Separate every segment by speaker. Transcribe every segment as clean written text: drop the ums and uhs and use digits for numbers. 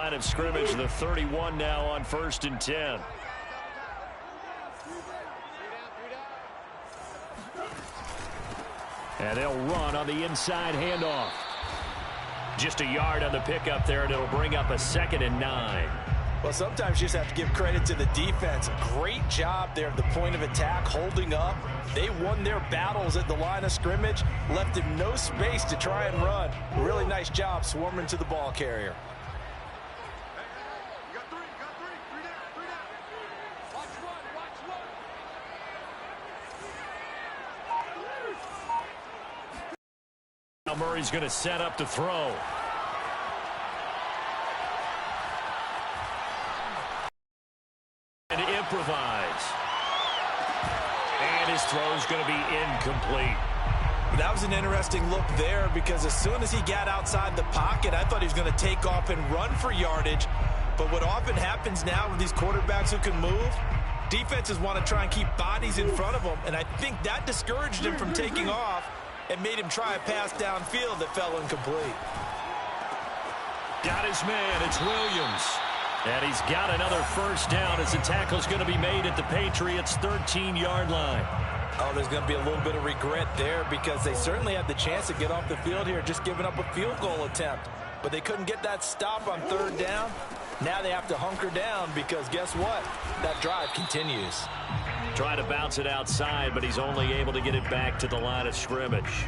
Speaker 1: line of scrimmage. The 31 now on 1st and 10. And they'll run on the inside handoff. Just a yard on the pickup there, and it'll bring up a 2nd and 9.
Speaker 2: Well, sometimes you just have to give credit to the defense. Great job there at the point of attack, holding up. They won their battles at the line of scrimmage, left him no space to try and run. Really nice job swarming to the ball carrier.
Speaker 1: Now Murray's going to set up to throw. And improvise. And his throw's going to be incomplete.
Speaker 2: That was an interesting look there because as soon as he got outside the pocket, I thought he was going to take off and run for yardage. But what often happens now with these quarterbacks who can move, defenses want to try and keep bodies in front of them, and I think that discouraged him from taking off and made him try a pass downfield that fell incomplete.
Speaker 1: Got his man. It's Williams. And he's got another first down as the tackle's going to be made at the Patriots' 13-yard line.
Speaker 2: Oh, there's going to be a little bit of regret there because they certainly had the chance to get off the field here, just giving up a field goal attempt. But they couldn't get that stop on 3rd down. Now they have to hunker down because guess what? That drive continues.
Speaker 1: Trying to bounce it outside, but he's only able to get it back to the line of scrimmage.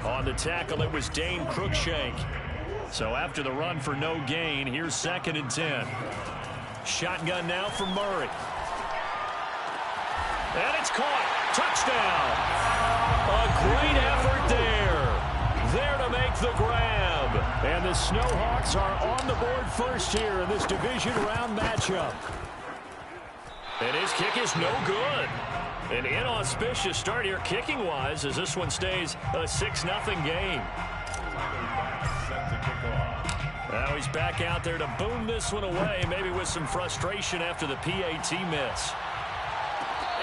Speaker 1: On the tackle, it was Dane Cruikshank. So after the run for no gain, here's 2nd and 10. Shotgun now for Murray. And it's caught. Touchdown. A great effort there. There to make the grab. And the Snowhawks are on the board first here in this division round matchup. And his kick is no good. An inauspicious start here kicking-wise as this one stays a 6-0 game. Now he's back out there to boom this one away, maybe with some frustration after the PAT miss.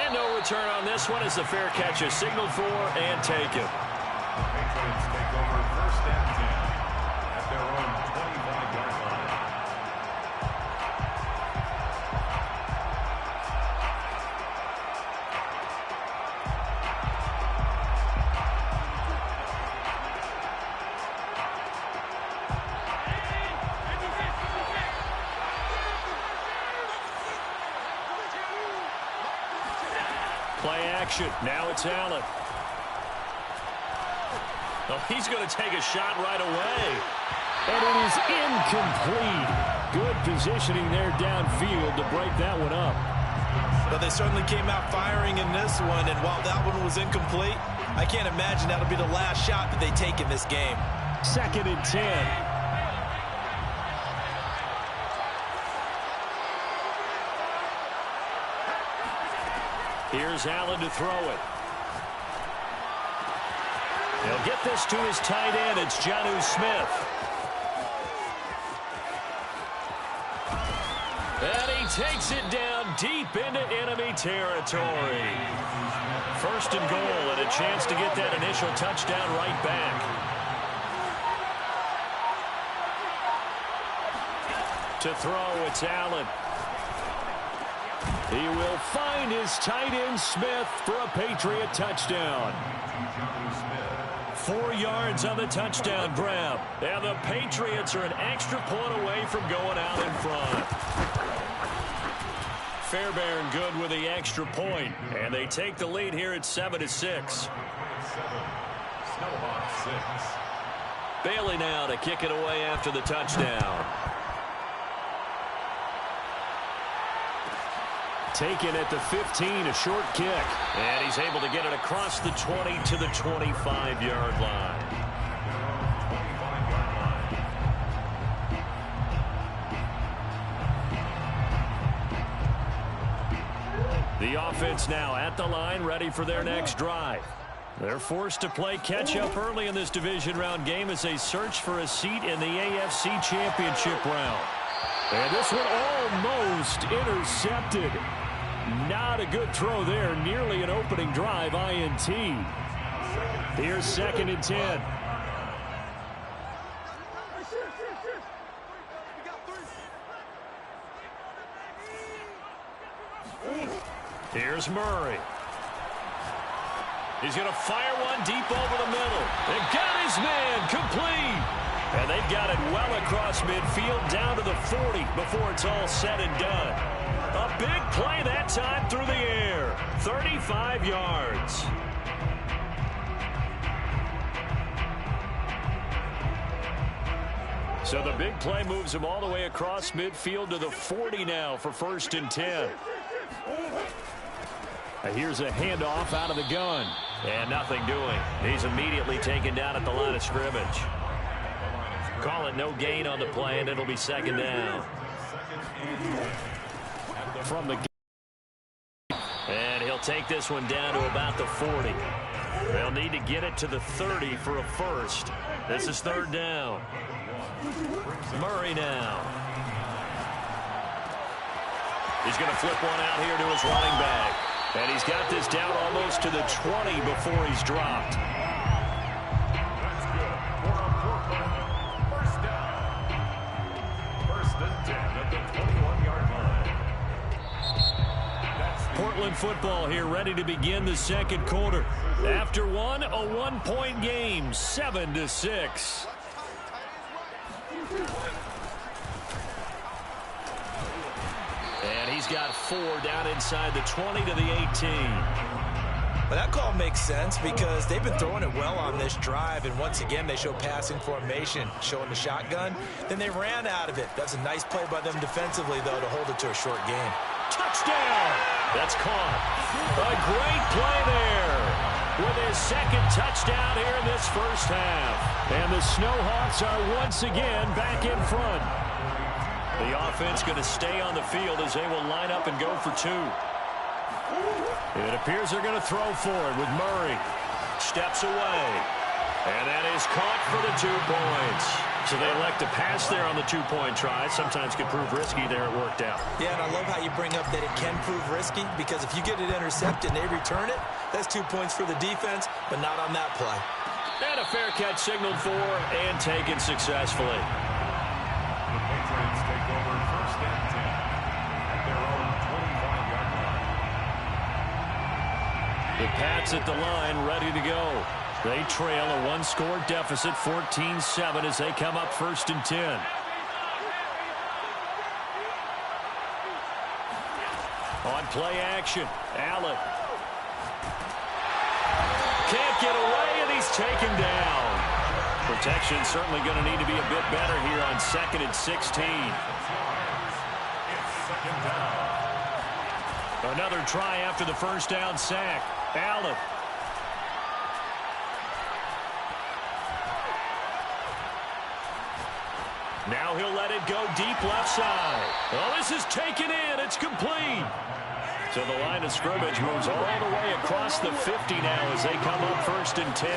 Speaker 1: And no return on this one as the fair catch is signaled for and taken.
Speaker 3: Patriots take over 1st and 10 at their own 25-yard line.
Speaker 1: Play action. Now it's Allen. Oh, he's going to take a shot right away. And it is incomplete. Good positioning there downfield to break that one up.
Speaker 2: But they certainly came out firing in this one, and while that one was incomplete, I can't imagine that'll be the last shot that they take in this game.
Speaker 1: 2nd and 10. Here's Allen to throw it. He'll get this to his tight end. It's Jonnu Smith. And he takes it down deep into enemy territory. 1st and goal and a chance to get that initial touchdown right back. To throw, it's Allen. He will find his tight end Smith for a Patriot touchdown. 4 yards on the touchdown grab. And the Patriots are an extra point away from going out in front. Fairbairn good with the extra point, and they take the lead here at 7-6.
Speaker 3: 7, Snowhawks 6.
Speaker 1: Bailey now to kick it away after the touchdown. Taken at the 15, a short kick. And he's able to get it across the 20 to the 25-yard line.
Speaker 3: 25-yard line.
Speaker 1: The offense now at the line, ready for their next drive. They're forced to play catch-up early in this division round game as they search for a seat in the AFC Championship round. And this one almost intercepted. Not a good throw there. Nearly an opening drive INT. Here's 2nd and 10. Here's Murray. He's going to fire one deep over the middle. And got his man complete. And they've got it well across midfield down to the 40 before it's all said and done. A big play that time through the air. 35 yards. So the big play moves him all the way across midfield to the 40 now for 1st and 10. Here's a handoff out of the gun. And nothing doing. He's immediately taken down at the line of scrimmage. Call it no gain on the play, and it'll be 2nd down. From the and he'll take this one down to about the 40. They'll need to get it to the 30 for a first. This is 3rd down. Murray now. He's going to flip one out here to his running back. And he's got this down almost to the 20 before he's dropped.
Speaker 3: That's good. First down. 1st and 10 at the 21-yard line.
Speaker 1: Portland football here, ready to begin the 2nd quarter. After one, a 1-point game, 7-6. And he's got 4 down inside the 20 to the 18.
Speaker 2: But that call makes sense because they've been throwing it well on this drive, and once again they show passing formation, showing the shotgun. Then they ran out of it. That's a nice play by them defensively, though, to hold it to a short game.
Speaker 1: Touchdown! That's caught. A great play there with his 2nd touchdown here in this 1st half. And the Snowhawks are once again back in front. The offense going to stay on the field as they will line up and go for 2. It appears they're going to throw for it with Murray. Steps away. And that is caught for the 2 points. So they elect to pass there on the 2-point try. Sometimes can prove risky there. It worked out.
Speaker 2: Yeah, and I love how you bring up that it can prove risky because if you get it intercepted and they return it, that's 2 points for the defense, but not on that play.
Speaker 1: And a fair catch signaled for and taken successfully.
Speaker 3: The Patriots take over 1st and 10 at their own 25-yard line.
Speaker 1: The Pats at the line ready to go. They trail a 1-score deficit, 14-7 as they come up 1st and 10. On play action, Allen. Can't get away, and he's taken down. Protection certainly going to need to be a bit better here on 2nd and 16. Another try after the 1st down sack. Allen. Now he'll let it go deep left side. Oh, this is taken in. It's complete. So the line of scrimmage moves all the way across the 50 now as they come up 1st and 10.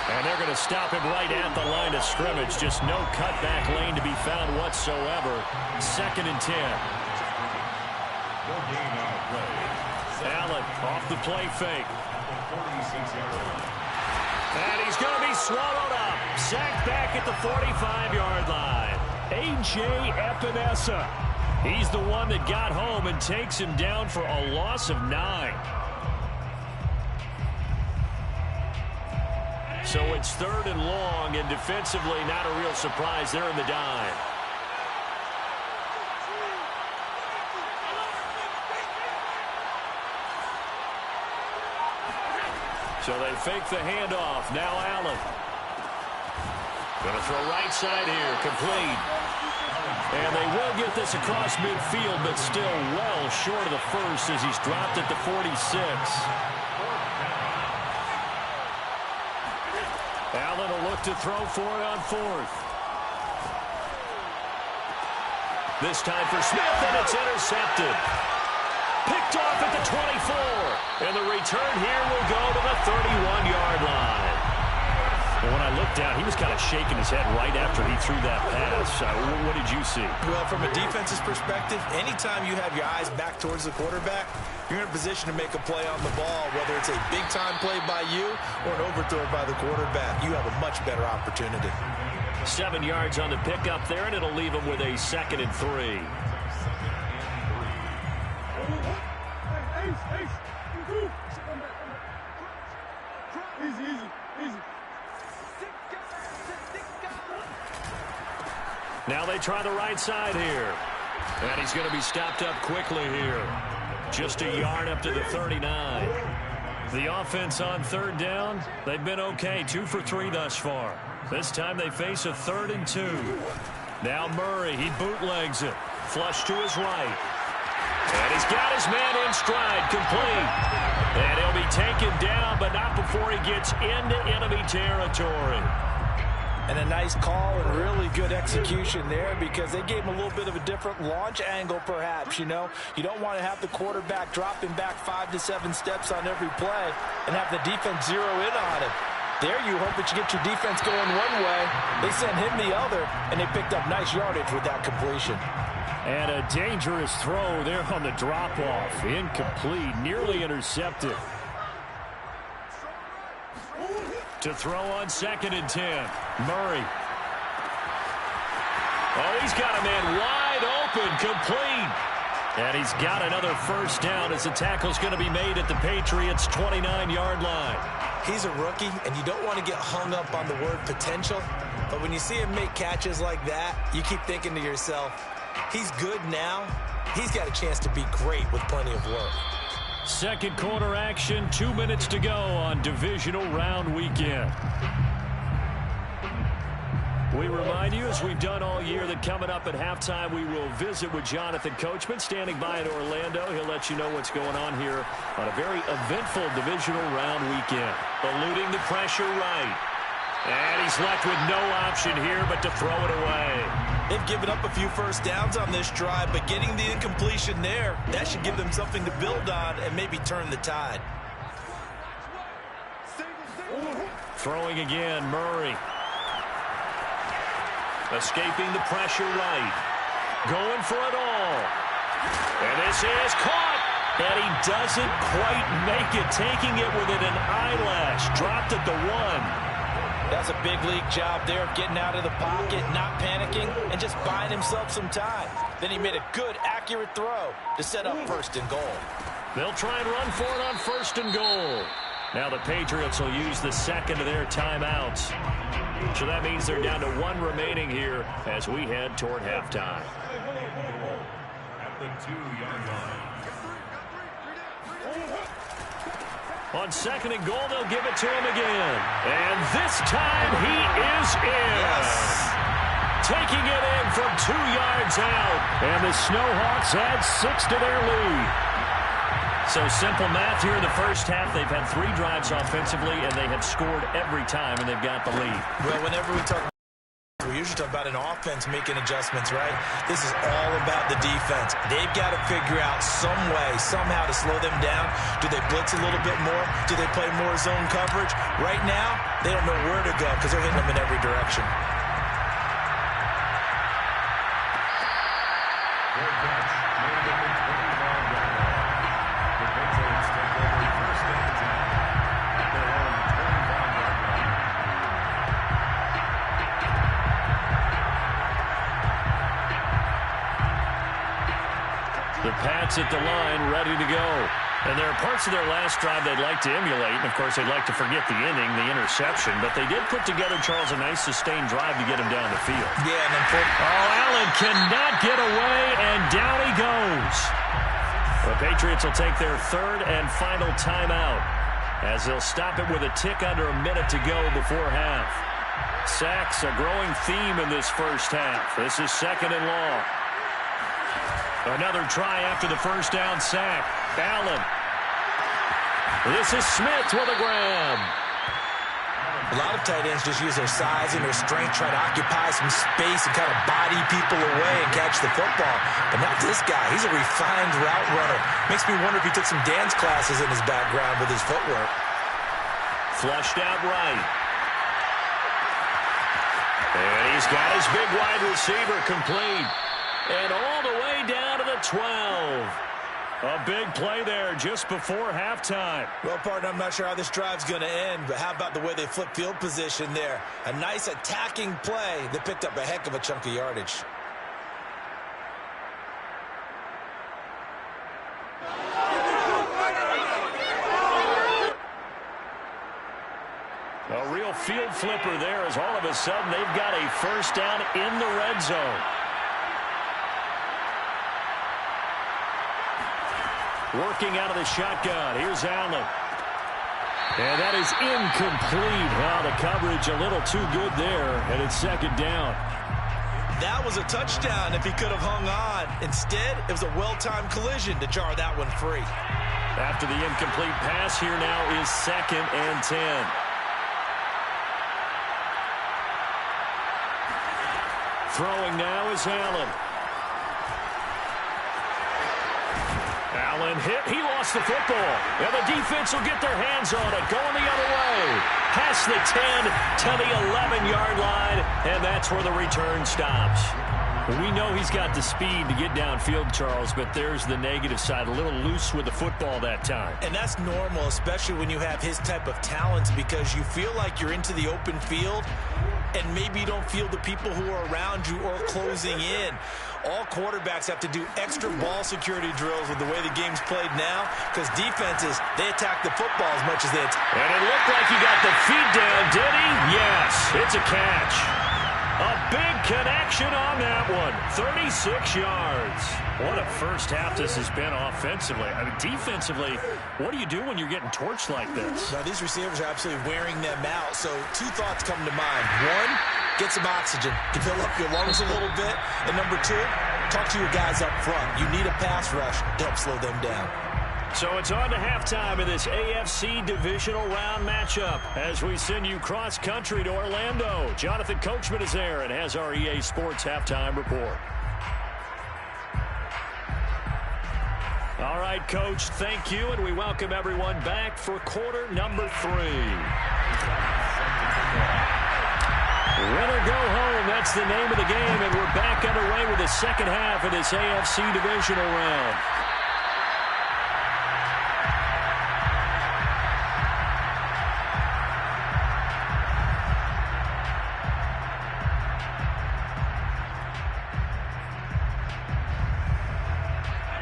Speaker 1: And they're going to stop him right at the line of scrimmage. Just no cutback lane to be found whatsoever. 2nd and 10. Allen off the play fake. And he's going to be swallowed up. Sacked back at the 45-yard line. A.J. Epinesa. He's the one that got home and takes him down for a loss of 9. So it's 3rd and long, and defensively not a real surprise. They're in the dime. So they fake the handoff. Now Allen. Going to throw right side here. Complete. And they will get this across midfield, but still well short of the first as he's dropped at the 46. Allen will look to throw for it on 4th. This time for Smith, and it's intercepted. Picked off at the 24. And the return here will go to the 31-yard line. Well, when I looked down, he was kind of shaking his head right after he threw that pass. What did you see?
Speaker 2: Well, from a defense's perspective, anytime you have your eyes back towards the quarterback, you're in a position to make a play on the ball, whether it's a big-time play by you or an overthrow by the quarterback. You have a much better opportunity.
Speaker 1: 7 yards on the pickup there, and it'll leave him with a 2nd and 3. Now they try the right side here. And he's going to be stopped up quickly here. Just a yard up to the 39. The offense on third down, they've been okay. 2 for 3 thus far. This time they face a 3rd and 2. Now Murray, he bootlegs it. Flush to his right. And he's got his man in stride, complete. And he'll be taken down, but not before he gets into enemy territory.
Speaker 2: And a nice call and really good execution there because they gave him a little bit of a different launch angle perhaps, you know. You don't want to have the quarterback dropping back 5 to 7 steps on every play and have the defense zero in on him. There you hope that you get your defense going one way. They sent him the other, and they picked up nice yardage with that completion.
Speaker 1: And a dangerous throw there on the drop-off. Incomplete, nearly intercepted. To throw on 2nd and 10. Murray. Oh, he's got a man wide open, complete. And he's got another first down as the tackle's going to be made at the Patriots' 29-yard line.
Speaker 2: He's a rookie, and you don't want to get hung up on the word potential. But when you see him make catches like that, you keep thinking to yourself, he's good now. He's got a chance to be great with plenty of work.
Speaker 1: Second quarter action, 2 minutes to go on divisional round weekend. We remind you, as we've done all year, that coming up at halftime, we will visit with Jonathan Coachman, standing by in Orlando. He'll let you know what's going on here on a very eventful divisional round weekend. Eluding the pressure right. And he's left with no option here but to throw it away.
Speaker 2: They've given up a few first downs on this drive, but getting the incompletion there, that should give them something to build on and maybe turn the tide.
Speaker 1: Throwing again, Murray. Escaping the pressure right. Going for it all. And this is caught. And he doesn't quite make it. Taking it within an eyelash. Dropped at the 1.
Speaker 2: That's a big league job there of getting out of the pocket, not panicking, and just buying himself some time. Then he made a good, accurate throw to set up 1st and goal.
Speaker 1: They'll try and run for it on 1st and goal. Now the Patriots will use the second of their timeouts. So that means they're down to 1 remaining here as we head toward halftime.
Speaker 3: At the 2-yard line.
Speaker 1: On 2nd and goal, they'll give it to him again. And this time he is in.
Speaker 2: Yes.
Speaker 1: Taking it in from 2 yards out. And the Snowhawks add 6 to their lead. So simple math here in the first half. They've had 3 drives offensively, and they have scored every time, and they've got the lead.
Speaker 2: Well, whenever we usually talk about an offense making adjustments, right? This is all about the defense. They've got to figure out some way, somehow to slow them down. Do they blitz a little bit more? Do they play more zone coverage? Right now, they don't know where to go because they're hitting them in every direction.
Speaker 1: The Pats at the line, ready to go. And there are parts of their last drive they'd like to emulate. And, of course, they'd like to forget the inning, the interception. But they did put together, Charles, a nice sustained drive to get him down the field.
Speaker 2: Yeah, and then
Speaker 1: Allen cannot get away, and down he goes. The Patriots will take their 3rd and final timeout as they'll stop it with a tick under a minute to go before half. Sacks, a growing theme in this first half. This is 2nd and long. Another try after the first down sack. Allen. This is Smith with a grab.
Speaker 2: A lot of tight ends just use their size and their strength, try to occupy some space and kind of body people away and catch the football. But not this guy. He's a refined route runner. Makes me wonder if he took some dance classes in his background with his footwork.
Speaker 1: Flushed out right. And he's got his big wide receiver complete. And all the way down to the 12. A big play there just before halftime.
Speaker 2: Well, partner, I'm not sure how this drive's going to end, but how about the way they flip field position there? A nice attacking play that picked up a heck of a chunk of yardage.
Speaker 1: field flipper there as all of a sudden they've got a first down in the red zone. Working out of the shotgun. Here's Allen. And that is incomplete. Well, the coverage a little too good there, and it's second down.
Speaker 2: That was a touchdown if he could have hung on. Instead, it was a well-timed collision to jar that one free.
Speaker 1: After the incomplete pass, here now is 2nd and 10. Throwing now is Allen. Allen hit. He lost the football. And the defense will get their hands on it. Going the other way. Past the 10 to the 11-yard line. And that's where the return stops. We know he's got the speed to get downfield, Charles, but there's the negative side. A little loose with the football that time.
Speaker 2: And that's normal, especially when you have his type of talents, because you feel like you're into the open field and maybe you don't feel the people who are around you or closing in. All quarterbacks have to do extra ball security drills with the way the game's played now, because defenses, they attack the football as much as they attack.
Speaker 1: And it looked like he got the feet down, did he? Yes, it's a catch. A big connection on that one. 36 yards. What a first half this has been offensively. I mean, defensively, what do you do when you're getting torched like this?
Speaker 2: Now, these receivers are absolutely wearing them out. So 2 thoughts come to mind. 1, get some oxygen to fill up your lungs a little bit. And number 2, talk to your guys up front. You need a pass rush to help slow them down.
Speaker 1: So it's on to halftime of this AFC divisional round matchup as we send you cross-country to Orlando. Jonathan Coachman is there and has our EA Sports halftime report. All right, Coach, thank you, and we welcome everyone back for quarter number 3. Win or go home, that's the name of the game, and we're back underway with the second half of this AFC divisional round.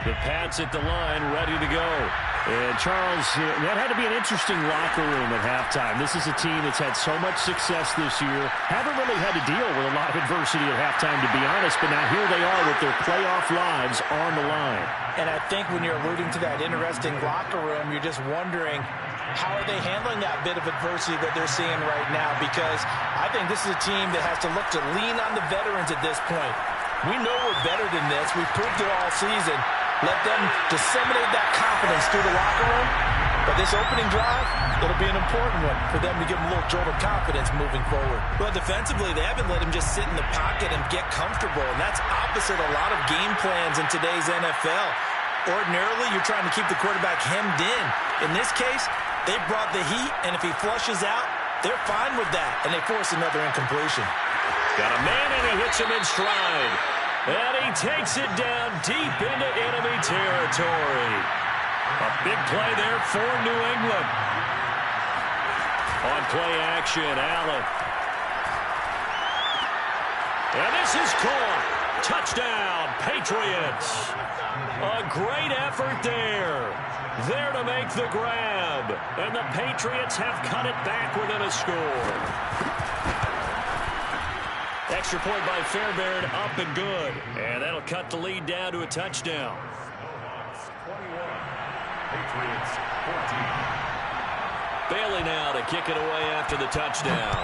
Speaker 1: The Pats at the line, ready to go. And, Charles, that had to be an interesting locker room at halftime. This is a team that's had so much success this year. Haven't really had to deal with a lot of adversity at halftime, to be honest. But now here they are with their playoff lives on the line.
Speaker 4: And I think when you're alluding to that interesting locker room, you're just wondering, how are they handling that bit of adversity that they're seeing right now? Because I think this is a team that has to look to lean on the veterans at this point. We know we're better than this. We've proved it all season. Let them disseminate that confidence through the locker room. But this opening drive, it'll be an important one for them to give them a little jolt of confidence moving forward.
Speaker 2: Well, defensively, they haven't let him just sit in the pocket and get comfortable. And that's opposite a lot of game plans in today's NFL. Ordinarily, you're trying to keep the quarterback hemmed in. In this case, they brought the heat, and if he flushes out, they're fine with that. And they force another incompletion.
Speaker 1: Got a man, and he hits him in stride. And he takes it down deep into enemy territory. A big play there for New England. On play action, Allen. And this is caught. Touchdown, Patriots. A great effort there. There to make the grab. And the Patriots have cut it back within a score. Extra point by Fairbairn, up and good. And that'll cut the lead down to a touchdown.
Speaker 3: 21, Patriots 14.
Speaker 1: Bailey now to kick it away after the touchdown.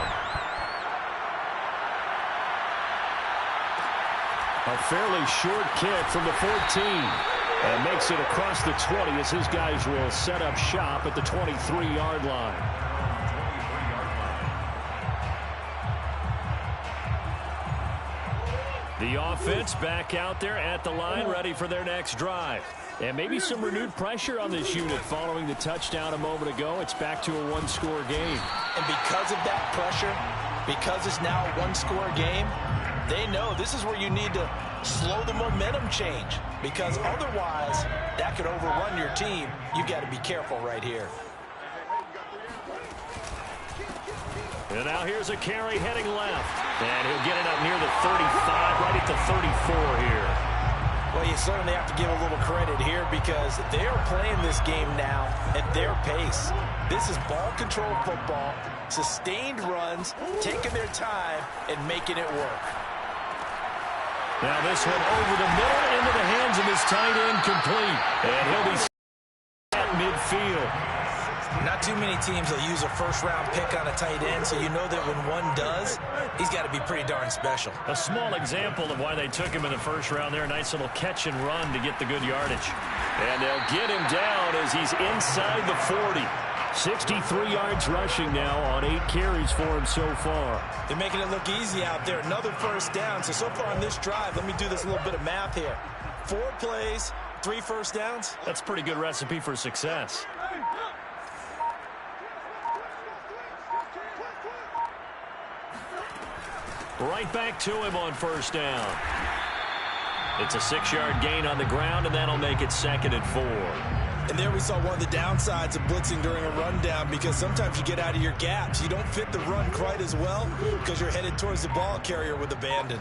Speaker 1: A fairly short kick from the 14. And makes it across the 20 as his guys will set up shop at the 23-yard line. The offense back out there at the line, ready for their next drive. And maybe some renewed pressure on this unit following the touchdown a moment ago. It's back to a one-score game.
Speaker 4: And because of that pressure, because it's now a one-score game, they know this is where you need to slow the momentum change. Because otherwise, that could overrun your team. You've got to be careful right here.
Speaker 1: And now here's a carry heading left. And he'll get it up near the 35, right at the 34 here.
Speaker 2: Well,
Speaker 4: Well, you certainly have to give a little credit here because they are playing this game now at their pace. This is ball control football, sustained runs, taking their time, and making it work.
Speaker 1: Now this one over the middle into the hands of his tight end, complete. And he'll be at midfield.
Speaker 4: Not too many teams will use a first-round pick on a tight end, so you know that when one does, he's got to be pretty darn special.
Speaker 1: A small example of why they took him in the first round there. Nice little catch and run to get the good yardage. And they'll get him down as he's inside the 40. 63 yards rushing now on 8 carries for him so far.
Speaker 4: They're making it look easy out there. Another first down. So far on this drive, let me do this little bit of math here. 4 plays, 3 first downs.
Speaker 1: That's a pretty good recipe for success. Right back to him on first down. It's a 6-yard gain on the ground, and that'll make it 2nd and 4.
Speaker 4: And there we saw one of the downsides of blitzing during a rundown, because sometimes you get out of your gaps. You don't fit the run quite as well because you're headed towards the ball carrier with abandon.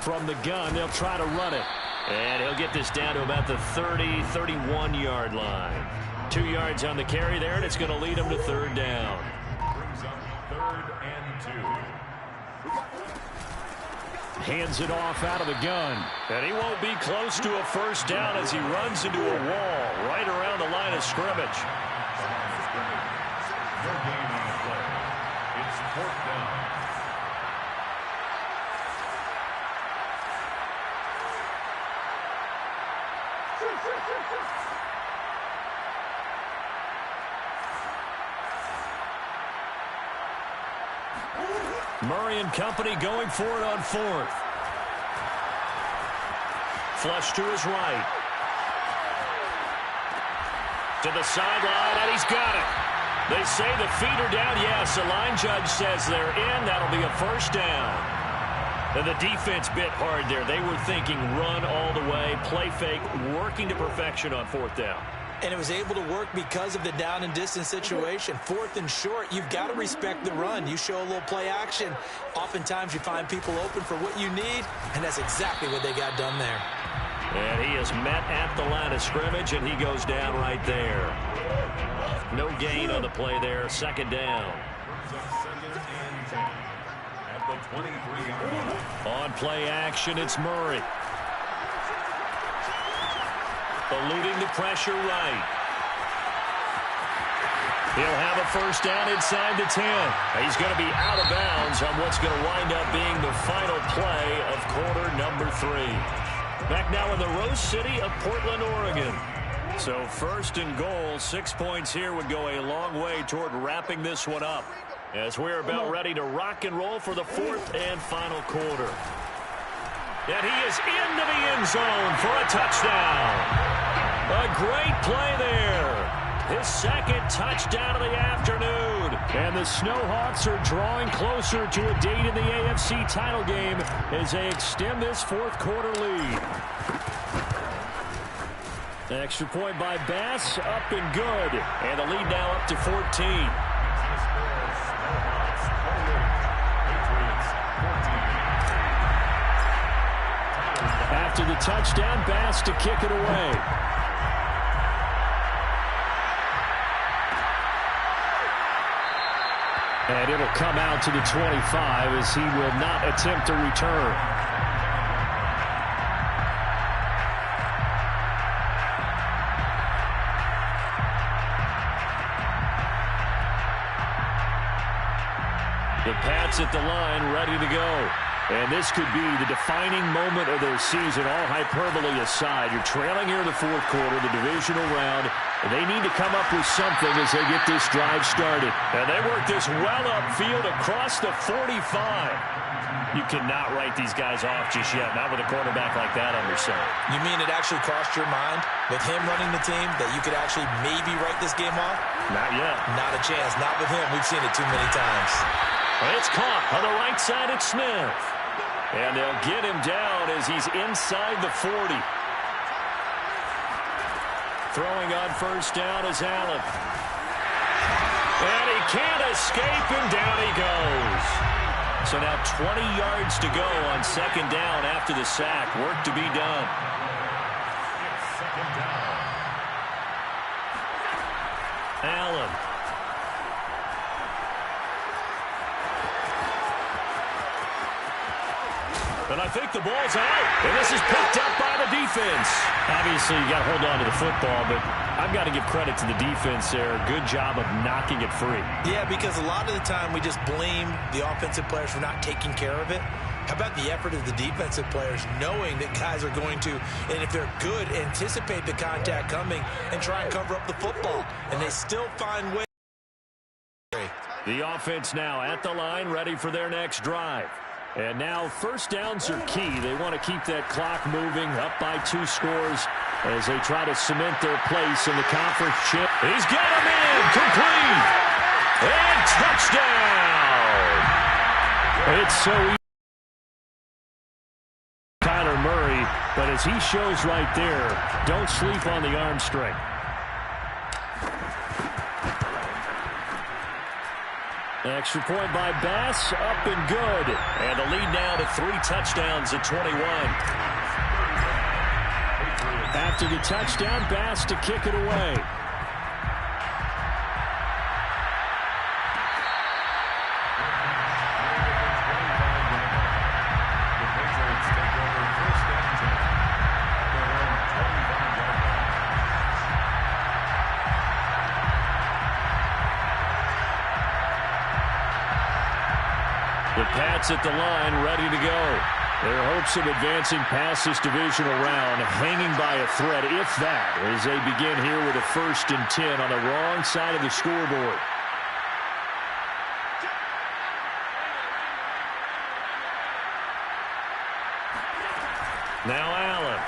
Speaker 1: From the gun, they'll try to run it. And he'll get this down to about the 30, 31-yard line. 2 yards on the carry there, and it's going to lead him to 3rd down.
Speaker 3: Brings up 3rd and 2.
Speaker 1: Hands it off out of the gun. And he won't be close to a first down as he runs into a wall right around the line of scrimmage.
Speaker 3: No gain on the play. It's 4th down.
Speaker 1: Murray and company going for it on 4th. Flush to his right. To the sideline, and he's got it. They say the feet are down. Yes, the line judge says they're in. That'll be a first down. And the defense bit hard there. They were thinking run all the way, play fake, working to perfection on 4th down.
Speaker 4: And it was able to work because of the down and distance situation. 4th and short, you've got to respect the run. You show a little play action. Oftentimes you find people open for what you need, and that's exactly what they got done there.
Speaker 1: And he is met at the line of scrimmage, and he goes down right there. No gain on the play there. 2nd down.
Speaker 3: Brings up 2nd and 10 at the 23-yard line.
Speaker 1: On play action, it's Murray. Eluding the pressure right. He'll have a first down inside the 10. He's going to be out of bounds on what's going to wind up being the final play of quarter number 3. Back now in the Rose City of Portland, Oregon. So 1st and goal, 6 points here would go a long way toward wrapping this one up, as we're about ready to rock and roll for the 4th and final quarter. And he is into the end zone for a touchdown. A great play there. His 2nd touchdown of the afternoon. And the Snowhawks are drawing closer to a date in the AFC title game as they extend this 4th quarter lead. An extra point by Bass, up and good. And the lead now up to 14. After the touchdown, Bass to kick it away. And it'll come out to the 25 as he will not attempt a return. The Pats at the line, ready to go. And this could be the defining moment of their season, all hyperbole aside. You're trailing here in the 4th quarter, the divisional round. And they need to come up with something as they get this drive started. And they work this well upfield across the 45. You cannot write these guys off just yet, not with a quarterback like that under center. You mean it actually crossed your mind with him running the team that you could actually maybe write this game off? Not yet. Not a chance. Not with him. We've seen it too many times. It's caught on the right side at Smith. And they'll get him down as he's inside the 40. Throwing on first down is Allen. And he can't escape, and down he goes. So now 20 yards to go on second down after the sack. Work to be done.
Speaker 3: It's second down.
Speaker 1: Allen. And I think the ball's out. And this is picked up by the defense. Obviously, you got to hold on to the football, but I've got to give credit to the defense there. Good job of knocking it free.
Speaker 2: Yeah, because a lot of the time we just blame the offensive players for not taking care of it. How about the effort of the defensive players knowing that guys are going to, and if they're good, anticipate the contact coming and try and cover up the football. And they still find ways.
Speaker 1: The offense now at the line, ready for their next drive. And now first downs are key. They want to keep that clock moving, up by 2 scores as they try to cement their place in the conference chip. He's got him in, complete, and touchdown. It's so easy. Kyler Murray, but as he shows right there, don't sleep on the arm strength. Extra point by Bass, up and good. And the lead now to 3 touchdowns at 21. After the touchdown, Bass to kick it away. The Pats at the line, ready to go. Their hopes of advancing past this divisional round hanging by a thread, if that, as they begin here with a 1st and 10 on the wrong side of the scoreboard. Now Allen.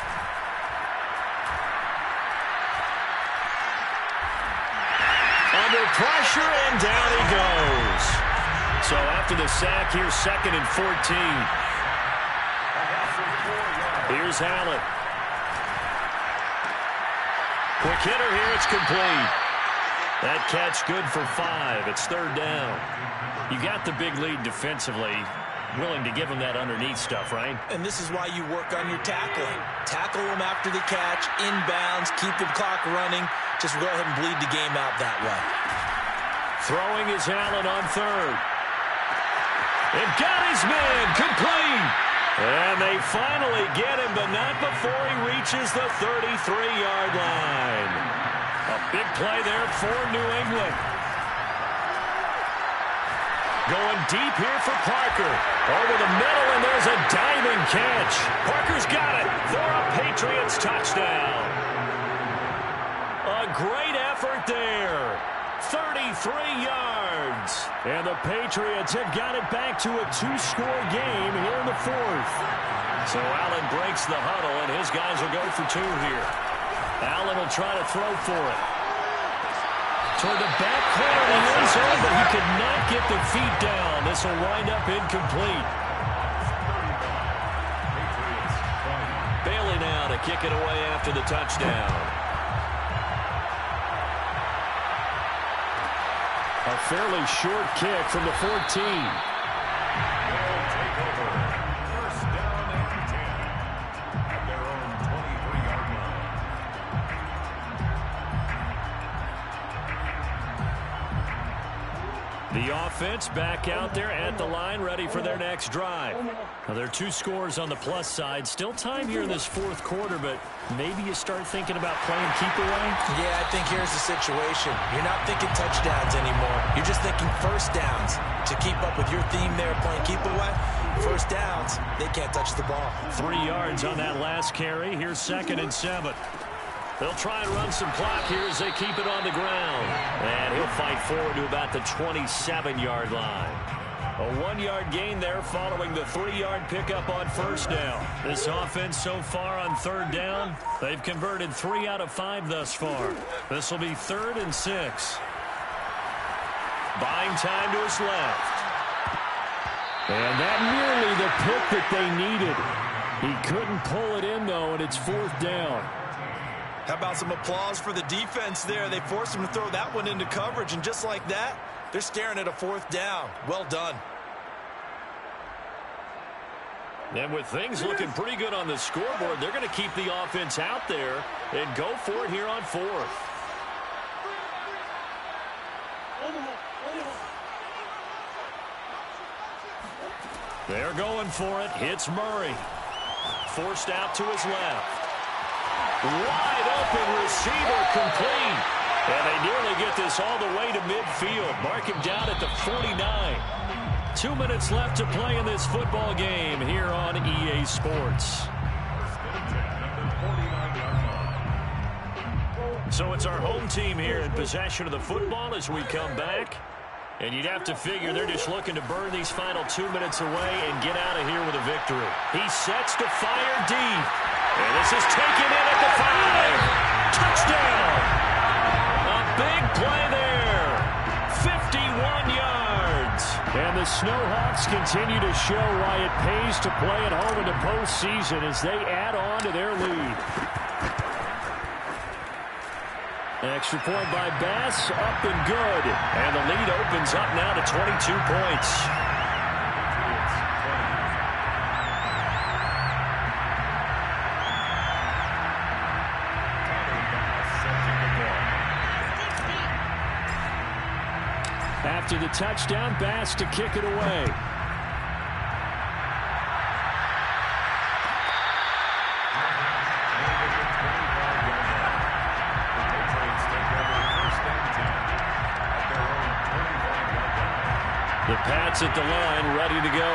Speaker 1: Under pressure, and down he goes. So after the sack, here's 2nd and 14. Here's Allen. Quick hitter here, it's complete. That catch good for 5. It's 3rd down. You got the big lead defensively. Willing to give them that underneath stuff, right?
Speaker 2: And this is why you work on your tackling. Tackle them after the catch, inbounds, keep the clock running. Just go ahead and bleed the game out that way.
Speaker 1: Throwing is Allen on 3rd. And got his man, complete. And they finally get him, but not before he reaches the 33-yard line. A big play there for New England. Going deep here for Parker. Over the middle, and there's a diving catch. Parker's got it for a Patriots touchdown. A great effort there. 33 yards. And the Patriots have got it back to a 2-score game here in the 4th. So Allen breaks the huddle, and his guys will go for 2 here. Allen will try to throw for it. Toward the back corner of the end zone, but he could not get the feet down. This will wind up incomplete. Bailey now to kick it away after the touchdown. A fairly short kick from the 14.
Speaker 3: They'll take over. 1st down and 10 at their own 23-yard line.
Speaker 1: The offense back out there at the line, ready for their next drive. Now, there are 2 scores on the plus side. Still time here in this 4th quarter, but maybe you start thinking about playing keep away?
Speaker 2: Yeah, I think here's the situation. You're not thinking touchdowns anymore. You're just thinking 1st downs. To keep up with your theme there, playing keep away, 1st downs, they can't touch the ball.
Speaker 1: 3 yards on that last carry. Here's 2nd and 7. They'll try and run some clock here as they keep it on the ground. And he'll fight forward to about the 27-yard line. A 1-yard gain there following the 3-yard pickup on 1st down. This offense so far on 3rd down, they've converted 3 out of 5 thus far. This will be 3rd and 6. Buying time to his left. And that nearly the pick that they needed. He couldn't pull it in, though, and it's 4th down.
Speaker 2: How about some applause for the defense there? They forced him to throw that one into coverage, and just like that, they're staring at a 4th down. Well done.
Speaker 1: And with things looking pretty good on the scoreboard, they're going to keep the offense out there and go for it here on fourth. They're going for it. Hits Murray. Forced out to his left. Wide open receiver complete. And they nearly get this all the way to midfield. Mark him down at the 49. 2 minutes left to play in this football game here on EA Sports. So it's our home team here in possession of the football as we come back. And you'd have to figure they're just looking to burn these final 2 minutes away and get out of here with a victory. He sets to fire deep. And this is taken in at the 5. Touchdown! A big play there. 51 yards. And the Snowhawks continue to show why it pays to play at home in the postseason as they add on to their lead. Extra point by Bass, up and good. And the lead opens up now to 22 points. After the touchdown, Bass to kick it away. The Pats at the line, ready to go.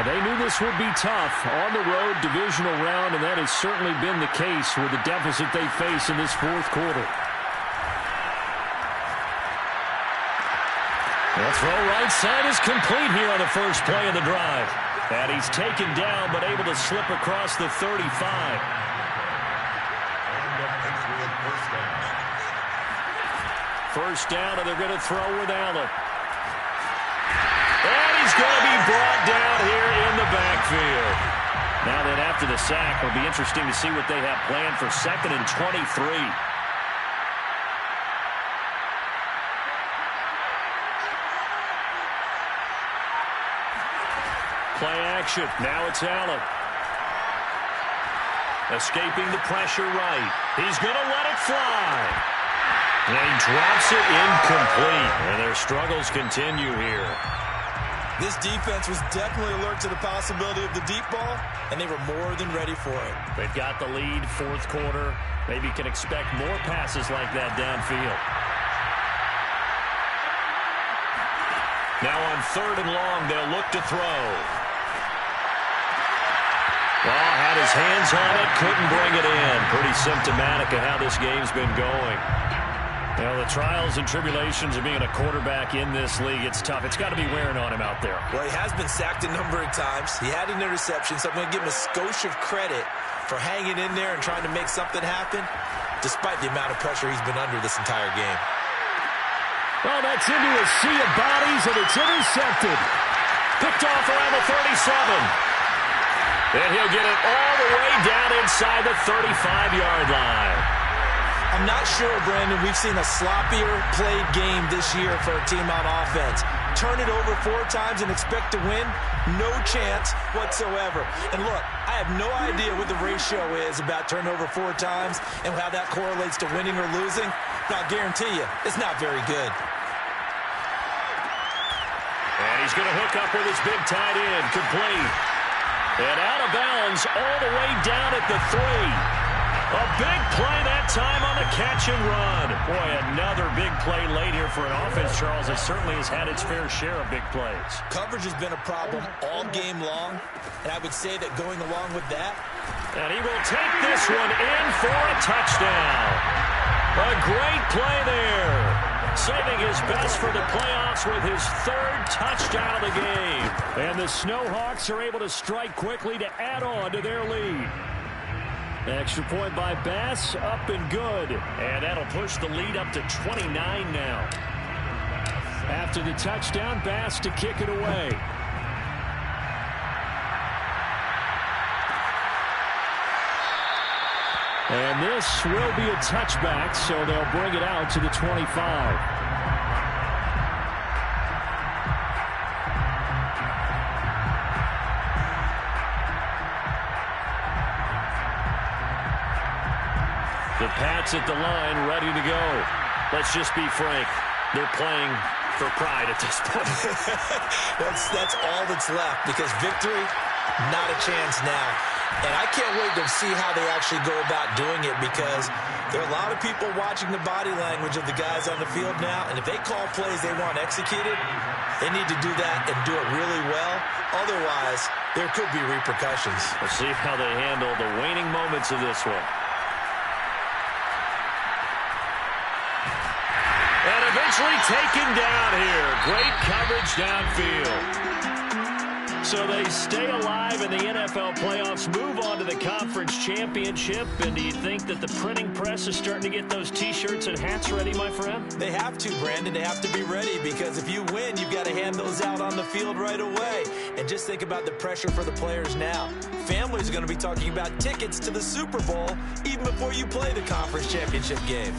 Speaker 1: And they knew this would be tough on the road divisional round, and that has certainly been the case with the deficit they face in this fourth quarter. The throw right side is complete here on the first play of the drive. And he's taken down, but able to slip across the 35. First down, and they're going to throw with Allen. And he's going to be brought down here in the backfield. Now then, after the sack, it'll be interesting to see what they have planned for 2nd and 23. Play action. Now it's Allen. Escaping the pressure right. He's going to let it fly. And he drops it incomplete. And their struggles continue here.
Speaker 2: This defense was definitely alert to the possibility of the deep ball, and they were more than ready for it.
Speaker 1: They've got the lead, fourth quarter. Maybe can expect more passes like that downfield. Now on 3rd and long, they'll look to throw. Well, had his hands on it, couldn't bring it in. Pretty symptomatic of how this game's been going. Well, the trials and tribulations of being a quarterback in this league, it's tough. It's got to be wearing on him out there.
Speaker 2: Well, he has been sacked a number of times. He had an interception, so I'm going to give him a skosh of credit for hanging in there and trying to make something happen, despite the amount of pressure he's been under this entire game.
Speaker 1: Well, that's into a sea of bodies, and it's intercepted. Picked off around the 37. And he'll get it all the way down inside the 35-yard line.
Speaker 2: I'm not sure, Brandon, we've seen a sloppier played game this year for a team on offense. Turn it over 4 times and expect to win? No chance whatsoever. And look, I have no idea what the ratio is about turnover 4 times and how that correlates to winning or losing. But I'll guarantee you, it's not very good.
Speaker 1: And he's going to hook up with his big tight end, complete. And out of bounds all the way down at the 3. A big play that time on the catch and run. Boy, another big play late here for an offense, Charles, that certainly has had its fair share of big plays.
Speaker 2: Coverage has been a problem all game long, and I would say that going along with that.
Speaker 1: And he will take this one in for a touchdown. A great play there. Saving his best for the playoffs with his 3rd touchdown of the game. And the Snowhawks are able to strike quickly to add on to their lead. Extra point by Bass, up and good. And that'll push the lead up to 29 now. After the touchdown, Bass to kick it away. And this will be a touchback, so they'll bring it out to the 25. The Pats at the line, ready to go. Let's just be frank. They're playing for pride at this point.
Speaker 2: that's all that's left, because victory, not a chance now. And I can't wait to see how they actually go about doing it, because there are a lot of people watching the body language of the guys on the field now, and if they call plays they want executed, they need to do that and do it really well. Otherwise, there could be repercussions.
Speaker 1: We'll see how they handle the waning moments of this one. And eventually taken down here. Great coverage downfield. So they stay alive in the NFL playoffs, move on to the conference championship. And do you think that the printing press is starting to get those T-shirts and hats ready, my friend?
Speaker 2: They have to, Brandon. They have to be ready, because if you win, you've got to hand those out on the field right away. And just think about the pressure for the players now. Families are going to be talking about tickets to the Super Bowl even before you play the conference championship game.